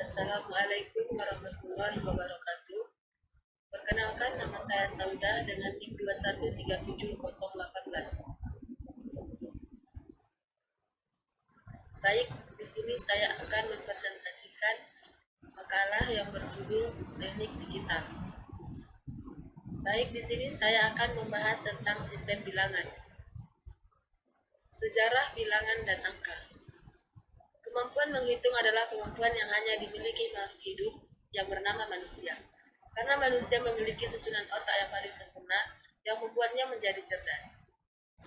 Assalamualaikum warahmatullahi wabarakatuh. Perkenalkan, nama saya Sauda dengan NIK 2137018. Baik, di sini saya akan mempresentasikan makalah yang berjudul Teknik Digital. Baik, di sini saya akan membahas tentang sistem bilangan, sejarah bilangan dan angka. Kemampuan menghitung adalah kemampuan yang hanya dimiliki makhluk hidup yang bernama manusia. Karena manusia memiliki susunan otak yang paling sempurna yang membuatnya menjadi cerdas.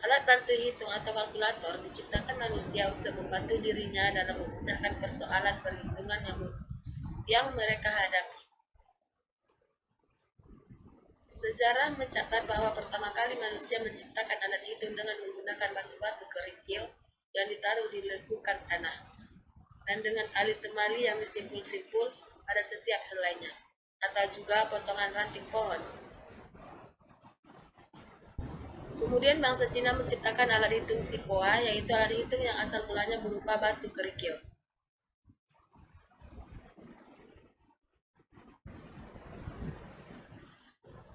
Alat bantu hitung atau kalkulator diciptakan manusia untuk membantu dirinya dalam memecahkan persoalan perhitungan yang mereka hadapi. Sejarah mencatat bahwa pertama kali manusia menciptakan alat hitung dengan menggunakan batu-batu kerikil yang ditaruh di lekukan tanah, dan dengan tali temali yang disimpul-simpul pada setiap helainya, atau juga potongan ranting pohon. Kemudian bangsa Cina menciptakan alat hitung Sipoa, yaitu alat hitung yang asal mulanya berupa batu kerikil.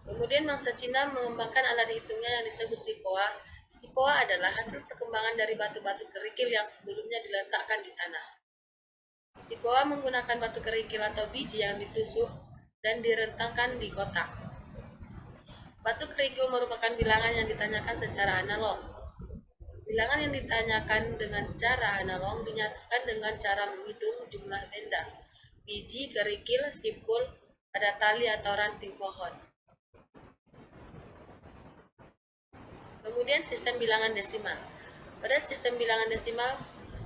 Kemudian bangsa Cina mengembangkan alat hitungnya yang disebut Sipoa. Sipoa adalah hasil perkembangan dari batu-batu kerikil yang sebelumnya diletakkan di tanah. Sipoa menggunakan batu kerikil atau biji yang ditusuk dan direntangkan di kotak. Batu kerikil merupakan bilangan yang ditanyakan secara analog. Bilangan yang ditanyakan dengan cara analog dinyatakan dengan cara menghitung jumlah benda, biji, kerikil, simpul, pada tali atau ranting pohon. Kemudian sistem bilangan desimal. Pada sistem bilangan desimal,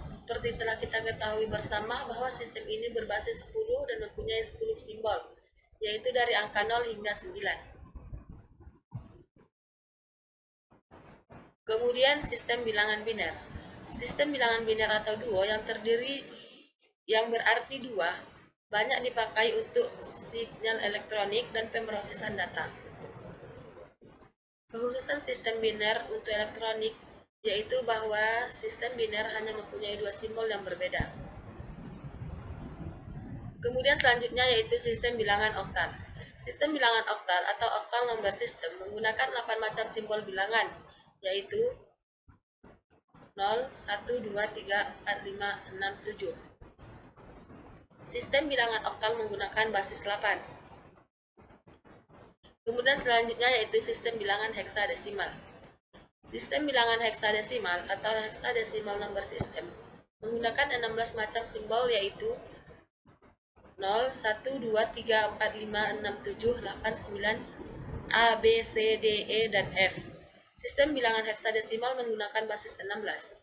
seperti telah kita ketahui bersama bahwa sistem ini berbasis 10 dan mempunyai 10 simbol, yaitu dari angka 0 hingga 9. Kemudian sistem bilangan biner. Sistem bilangan biner atau duo yang berarti dua banyak dipakai untuk sinyal elektronik dan pemrosesan data. Kekhususan sistem biner untuk elektronik yaitu bahwa sistem biner hanya mempunyai dua simbol yang berbeda. Kemudian selanjutnya yaitu sistem bilangan oktal. Sistem bilangan oktal atau octal number system menggunakan 8 macam simbol bilangan, yaitu 0, 1, 2, 3, 4, 5, 6, 7. Sistem bilangan oktal menggunakan basis 8. Kemudian selanjutnya yaitu sistem bilangan heksadesimal. Sistem bilangan heksadesimal atau hexadecimal number system menggunakan 16 macam simbol, yaitu 0, 1, 2, 3, 4, 5, 6, 7, 8, 9, A, B, C, D, E, dan F. Sistem bilangan heksadesimal menggunakan basis 16.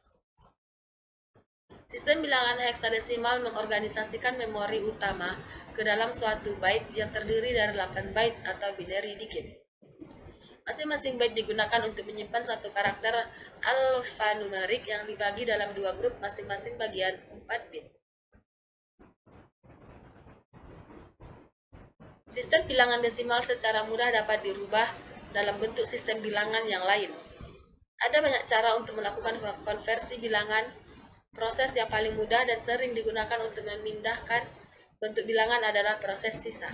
Sistem bilangan heksadesimal mengorganisasikan memori utama ke dalam suatu byte yang terdiri dari 8 byte atau binary digit. Masing-masing byte digunakan untuk menyimpan satu karakter alfanumerik yang dibagi dalam dua grup masing-masing bagian 4 bit. Sistem bilangan desimal secara mudah dapat dirubah dalam bentuk sistem bilangan yang lain. Ada banyak cara untuk melakukan konversi bilangan. Proses yang paling mudah dan sering digunakan untuk memindahkan bentuk bilangan adalah proses sisa.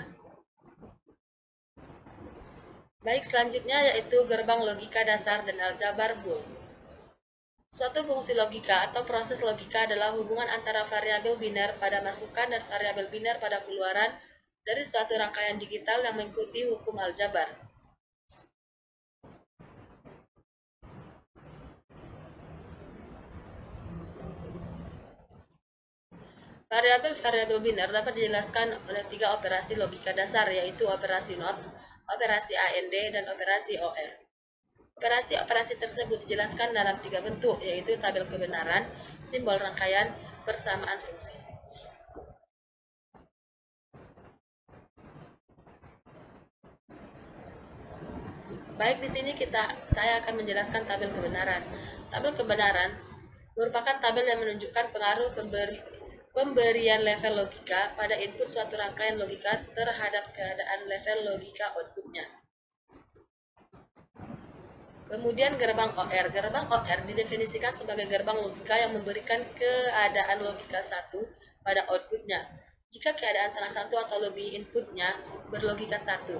Baik, selanjutnya yaitu gerbang logika dasar dan aljabar Boole. Suatu fungsi logika atau proses logika adalah hubungan antara variabel biner pada masukan dan variabel biner pada keluaran dari suatu rangkaian digital yang mengikuti hukum aljabar. Variabel-variabel biner dapat dijelaskan oleh 3 operasi logika dasar, yaitu operasi NOT, operasi AND, dan operasi OR. Operasi-operasi tersebut dijelaskan dalam 3 bentuk, yaitu tabel kebenaran, simbol rangkaian, persamaan fungsi. Baik, di sini saya akan menjelaskan tabel kebenaran. Tabel kebenaran merupakan tabel yang menunjukkan pengaruh pemberian level logika pada input suatu rangkaian logika terhadap keadaan level logika outputnya. Kemudian gerbang OR. Gerbang OR didefinisikan sebagai gerbang logika yang memberikan keadaan logika 1 pada outputnya. jika keadaan salah satu atau lebih inputnya berlogika 1.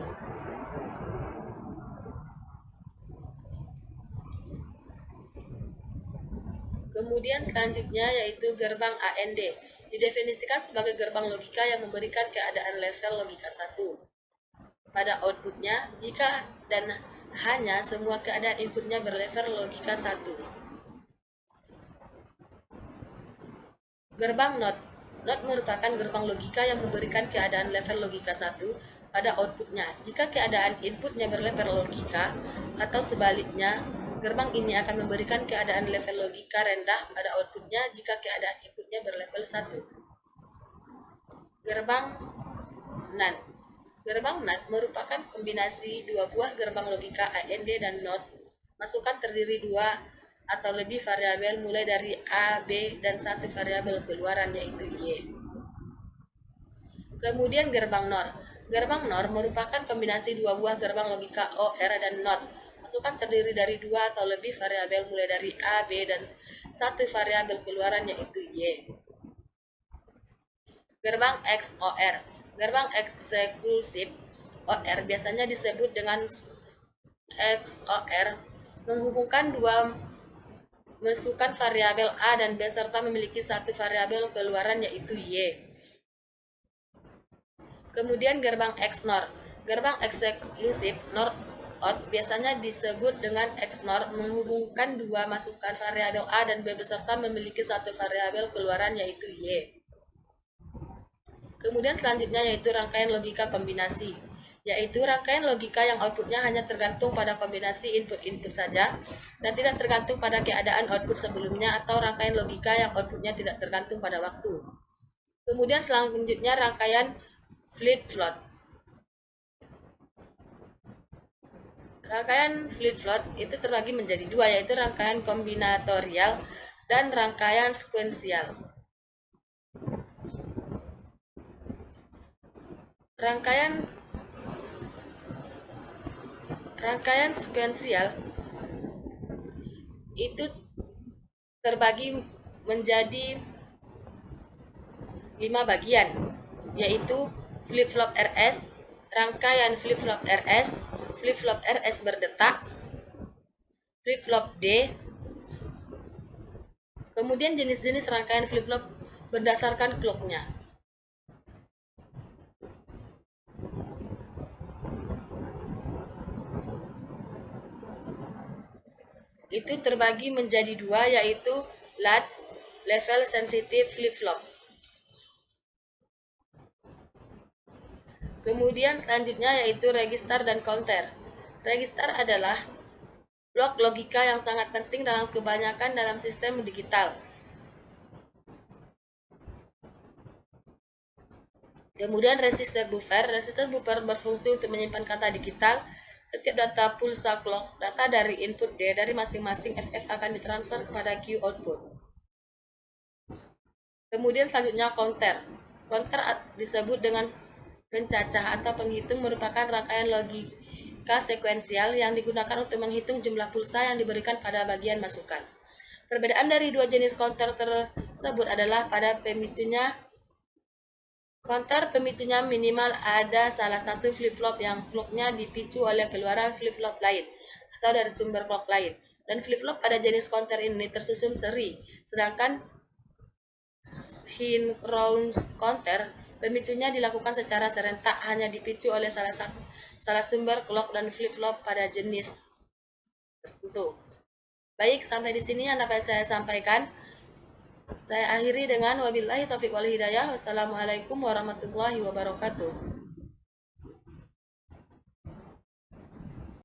Kemudian selanjutnya yaitu gerbang AND. Didefinisikan sebagai gerbang logika yang memberikan keadaan level logika 1 pada outputnya jika dan hanya semua keadaan inputnya berlevel logika 1. Gerbang NOT. NOT merupakan gerbang logika yang memberikan keadaan level logika 1 pada outputnya jika keadaan inputnya berlevel logika, atau sebaliknya, gerbang ini akan memberikan keadaan level logika rendah pada outputnya jika keadaan inputnya berlevel 1. Gerbang NAND. Gerbang NAND merupakan kombinasi dua buah gerbang logika AND dan NOT. Masukan terdiri dua atau lebih variabel mulai dari A, B, dan satu variabel keluaran yaitu Y. Kemudian gerbang NOR. Gerbang NOR merupakan kombinasi dua buah gerbang logika OR dan NOT. Masukan terdiri dari dua atau lebih variabel mulai dari A, B, dan satu variabel keluaran yaitu Y. Gerbang XOR. Gerbang eksklusif OR biasanya disebut dengan XOR menghubungkan dua masukan variabel A dan B serta memiliki satu variabel keluaran yaitu Y. Kemudian gerbang XNOR. Gerbang eksklusif NOR out biasanya disebut dengan XNOR menghubungkan dua masukan variabel A dan B beserta memiliki satu variabel keluaran yaitu Y. Kemudian selanjutnya yaitu rangkaian logika kombinasi, yaitu rangkaian logika yang outputnya hanya tergantung pada kombinasi input-input saja dan tidak tergantung pada keadaan output sebelumnya, atau rangkaian logika yang outputnya tidak tergantung pada waktu. Kemudian selanjutnya rangkaian flip-flop. Rangkaian flip-flop itu terbagi menjadi dua, yaitu rangkaian kombinatorial dan rangkaian sekuensial. Rangkaian sekuensial itu terbagi menjadi 5 bagian, yaitu flip-flop RS, rangkaian flip-flop RS, flip-flop RS berdetak, flip-flop D, kemudian jenis-jenis rangkaian flip-flop berdasarkan clocknya. Itu terbagi menjadi dua, yaitu latch, level sensitive flip-flop. Kemudian selanjutnya yaitu register dan counter. Register adalah blok logika yang sangat penting dalam kebanyakan dalam sistem digital. Kemudian resistor buffer. Resistor buffer berfungsi untuk menyimpan kata digital. Setiap data pulsa clock, data dari input D dari masing-masing FF akan ditransfer kepada Q output. Kemudian selanjutnya counter. Counter disebut dengan pencacah atau penghitung, merupakan rangkaian logika sekuensial yang digunakan untuk menghitung jumlah pulsa yang diberikan pada bagian masukan. Perbedaan dari dua jenis counter tersebut adalah pada pemicunya. Counter pemicunya minimal ada salah satu flip-flop yang clocknya dipicu oleh keluaran flip-flop lain atau dari sumber clock lain. Dan flip-flop pada jenis counter ini tersusun seri. Sedangkan synchronous counter pemicunya dilakukan secara serentak, hanya dipicu oleh salah sumber clock dan flip-flop pada jenis tertentu. Baik, sampai di sini yang dapat saya sampaikan. Saya akhiri dengan wabillahi taufiq wal hidayah. Wassalamualaikum warahmatullahi wabarakatuh.